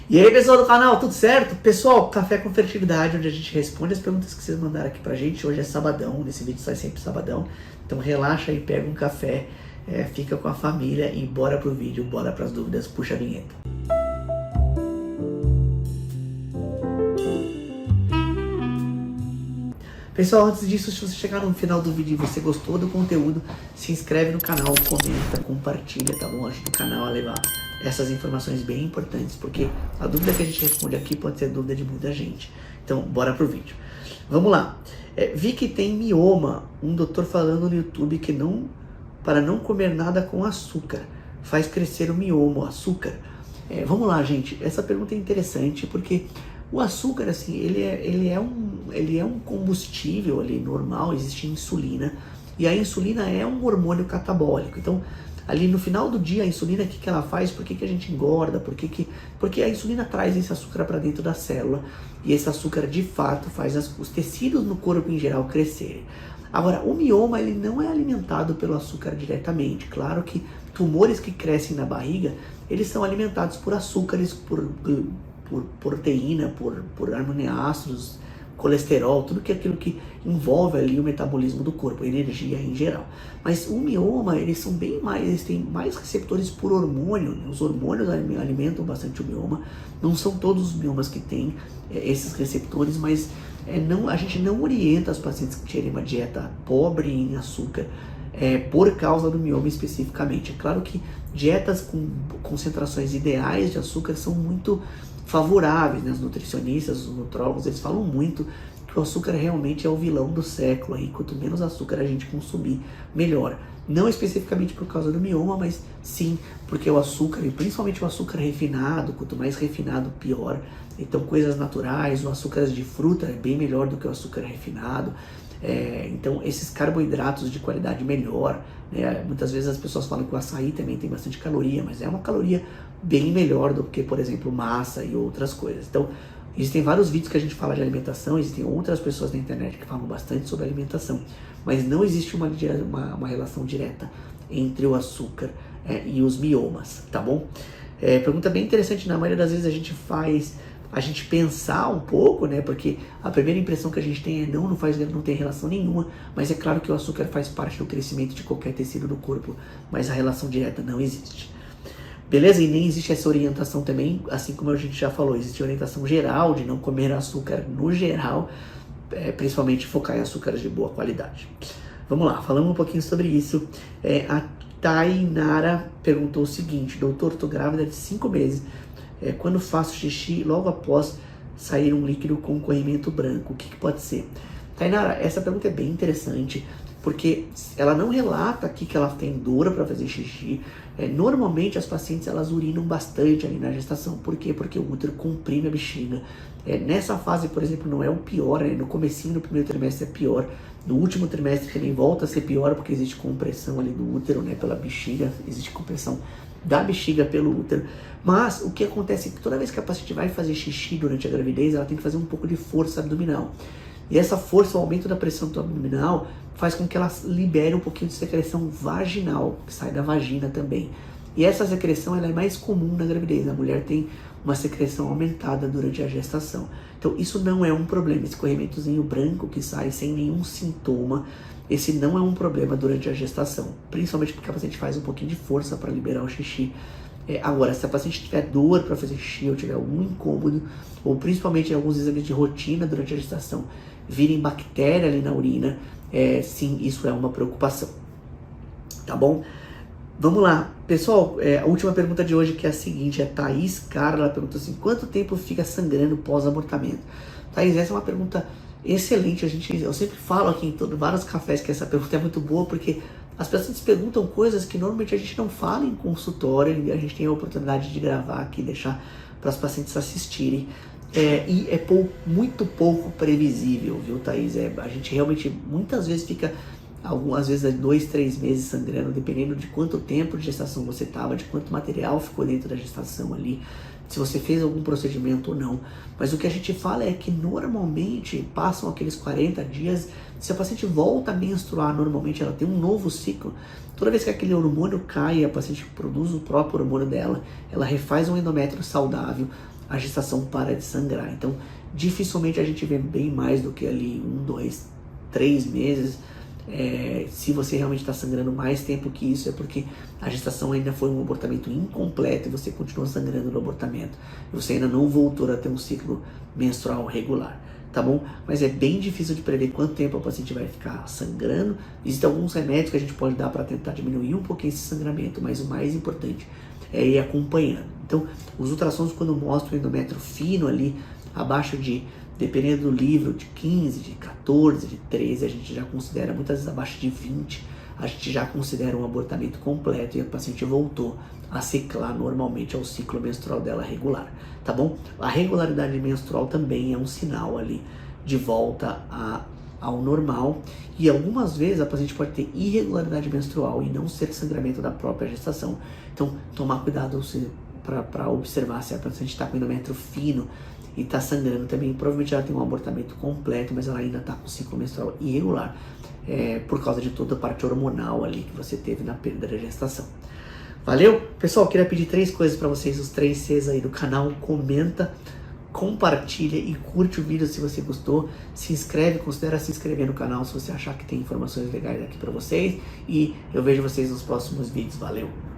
E aí, pessoal do canal, tudo certo? Pessoal, Café com Fertilidade, onde a gente responde as perguntas que vocês mandaram aqui pra gente. Hoje é sabadão, nesse vídeo sai sempre sabadão. Então relaxa aí, pega um café, fica com a família e bora pro vídeo, bora pras dúvidas, puxa a vinheta. Pessoal, antes disso, se você chegar no final do vídeo e você gostou do conteúdo, se inscreve no canal, comenta, compartilha, tá bom? Ajuda o canal a levar essas informações bem importantes, porque a dúvida que a gente responde aqui pode ser dúvida de muita gente. Então, bora pro vídeo. Vamos lá. Vi que tem mioma, um doutor falando no YouTube que para não comer nada com açúcar, faz crescer o mioma, o açúcar. Vamos lá, gente. Essa pergunta é interessante, porque o açúcar, assim, ele é um combustível ali normal, existe insulina, e a insulina é um hormônio catabólico. Então, ali no final do dia, a insulina, o que ela faz? Por que a gente engorda? Porque a insulina traz esse açúcar para dentro da célula, e esse açúcar, de fato, faz os tecidos no corpo em geral crescerem. Agora, o mioma, ele não é alimentado pelo açúcar diretamente. Claro que tumores que crescem na barriga, eles são alimentados por açúcares, por proteína, por aminoácidos, colesterol, tudo aquilo que envolve ali o metabolismo do corpo, a energia em geral. Mas o mioma, eles têm mais receptores por hormônio, os hormônios alimentam bastante o mioma, não são todos os miomas que têm esses receptores, mas a gente não orienta os pacientes que tirem uma dieta pobre em açúcar, por causa do mioma especificamente. É claro que dietas com concentrações ideais de açúcar são muito favoráveis, né? Os nutricionistas, os nutrólogos, eles falam muito que o açúcar realmente é o vilão do século, e quanto menos açúcar a gente consumir, melhor. Não especificamente por causa do mioma, mas sim porque o açúcar, e principalmente o açúcar refinado, quanto mais refinado, pior. Então, coisas naturais, o açúcar de fruta é bem melhor do que o açúcar refinado. Então, esses carboidratos de qualidade melhor, né? Muitas vezes as pessoas falam que o açaí também tem bastante caloria, mas é uma caloria bem melhor do que, por exemplo, massa e outras coisas. Então, existem vários vídeos que a gente fala de alimentação, existem outras pessoas na internet que falam bastante sobre alimentação, mas não existe uma relação direta entre o açúcar e os miomas, tá bom? Pergunta bem interessante, na maioria das vezes a gente pensar um pouco, né? Porque a primeira impressão que a gente tem é não tem relação nenhuma, mas é claro que o açúcar faz parte do crescimento de qualquer tecido do corpo, mas a relação direta não existe. Beleza? E nem existe essa orientação também, assim como a gente já falou, existe orientação geral de não comer açúcar no geral, principalmente focar em açúcares de boa qualidade. Vamos lá, falando um pouquinho sobre isso, a Tainara perguntou o seguinte: doutor, tô grávida de 5 meses, quando faço xixi, logo após sair um líquido com corrimento branco, o que pode ser? Tainara, essa pergunta é bem interessante, porque ela não relata aqui que ela tem dor para fazer xixi. Normalmente as pacientes elas urinam bastante ali na gestação. Por quê? Porque o útero comprime a bexiga. Nessa fase, por exemplo, não é o pior, no comecinho do primeiro trimestre é pior. No último trimestre também volta a ser pior, porque existe compressão ali do útero, pela bexiga, existe compressão da bexiga pelo útero. Mas o que acontece é que toda vez que a paciente vai fazer xixi durante a gravidez, ela tem que fazer um pouco de força abdominal. E essa força, o aumento da pressão abdominal, faz com que ela libere um pouquinho de secreção vaginal, que sai da vagina também. E essa secreção ela é mais comum na gravidez. A mulher tem uma secreção aumentada durante a gestação. Então isso não é um problema. Esse corrimentozinho branco que sai sem nenhum sintoma, esse não é um problema durante a gestação. Principalmente porque a paciente faz um pouquinho de força para liberar o xixi. Agora, se a paciente tiver dor para fazer xixi ou tiver algum incômodo, ou principalmente em alguns exames de rotina durante a gestação, virem bactéria ali na urina, sim, isso é uma preocupação. Tá bom? Vamos lá. Pessoal, a última pergunta de hoje, que é a seguinte, é Thaís Carla, ela perguntou assim: quanto tempo fica sangrando pós-abortamento? Thaís, essa é uma pergunta excelente. Eu sempre falo aqui em vários cafés que essa pergunta é muito boa, porque as pessoas perguntam coisas que normalmente a gente não fala em consultório, e a gente tem a oportunidade de gravar aqui, deixar para as pacientes assistirem. E é muito pouco previsível, viu, Thaís? A gente realmente muitas vezes fica, algumas vezes 2, 3 meses sangrando, dependendo de quanto tempo de gestação você estava, de quanto material ficou dentro da gestação ali, se você fez algum procedimento ou não. Mas o que a gente fala é que normalmente passam aqueles 40 dias, se a paciente volta a menstruar normalmente, ela tem um novo ciclo. Toda vez que aquele hormônio cai, a paciente produz o próprio hormônio dela, ela refaz um endométrio saudável, a gestação para de sangrar. Então, dificilmente a gente vê bem mais do que ali 1, 2, 3 meses. Se você realmente está sangrando mais tempo que isso, é porque a gestação ainda foi um abortamento incompleto e você continua sangrando no abortamento. E você ainda não voltou a ter um ciclo menstrual regular, tá bom? Mas é bem difícil de prever quanto tempo a paciente vai ficar sangrando. Existem alguns remédios que a gente pode dar para tentar diminuir um pouquinho esse sangramento, mas o mais importante é ir acompanhando. Então, os ultrassons, quando mostram o endométrio fino ali, abaixo de, dependendo do livro, de 15, de 14, de 13, a gente já considera, muitas vezes abaixo de 20, a gente já considera um abortamento completo e a paciente voltou a ciclar normalmente ao ciclo menstrual dela regular, tá bom? A regularidade menstrual também é um sinal ali de volta ao normal, e algumas vezes a paciente pode ter irregularidade menstrual e não ser sangramento da própria gestação. Então, tomar cuidado para observar se a paciente está com endométrio fino e está sangrando também. Provavelmente ela tem um abortamento completo, mas ela ainda está com ciclo menstrual irregular, por causa de toda a parte hormonal ali que você teve na perda da gestação. Valeu? Pessoal, queria pedir 3 coisas para vocês, os 3 Cs aí do canal. Comenta, compartilha e curte o vídeo se você gostou. Se inscreve, considera se inscrever no canal se você achar que tem informações legais aqui para vocês. E eu vejo vocês nos próximos vídeos. Valeu!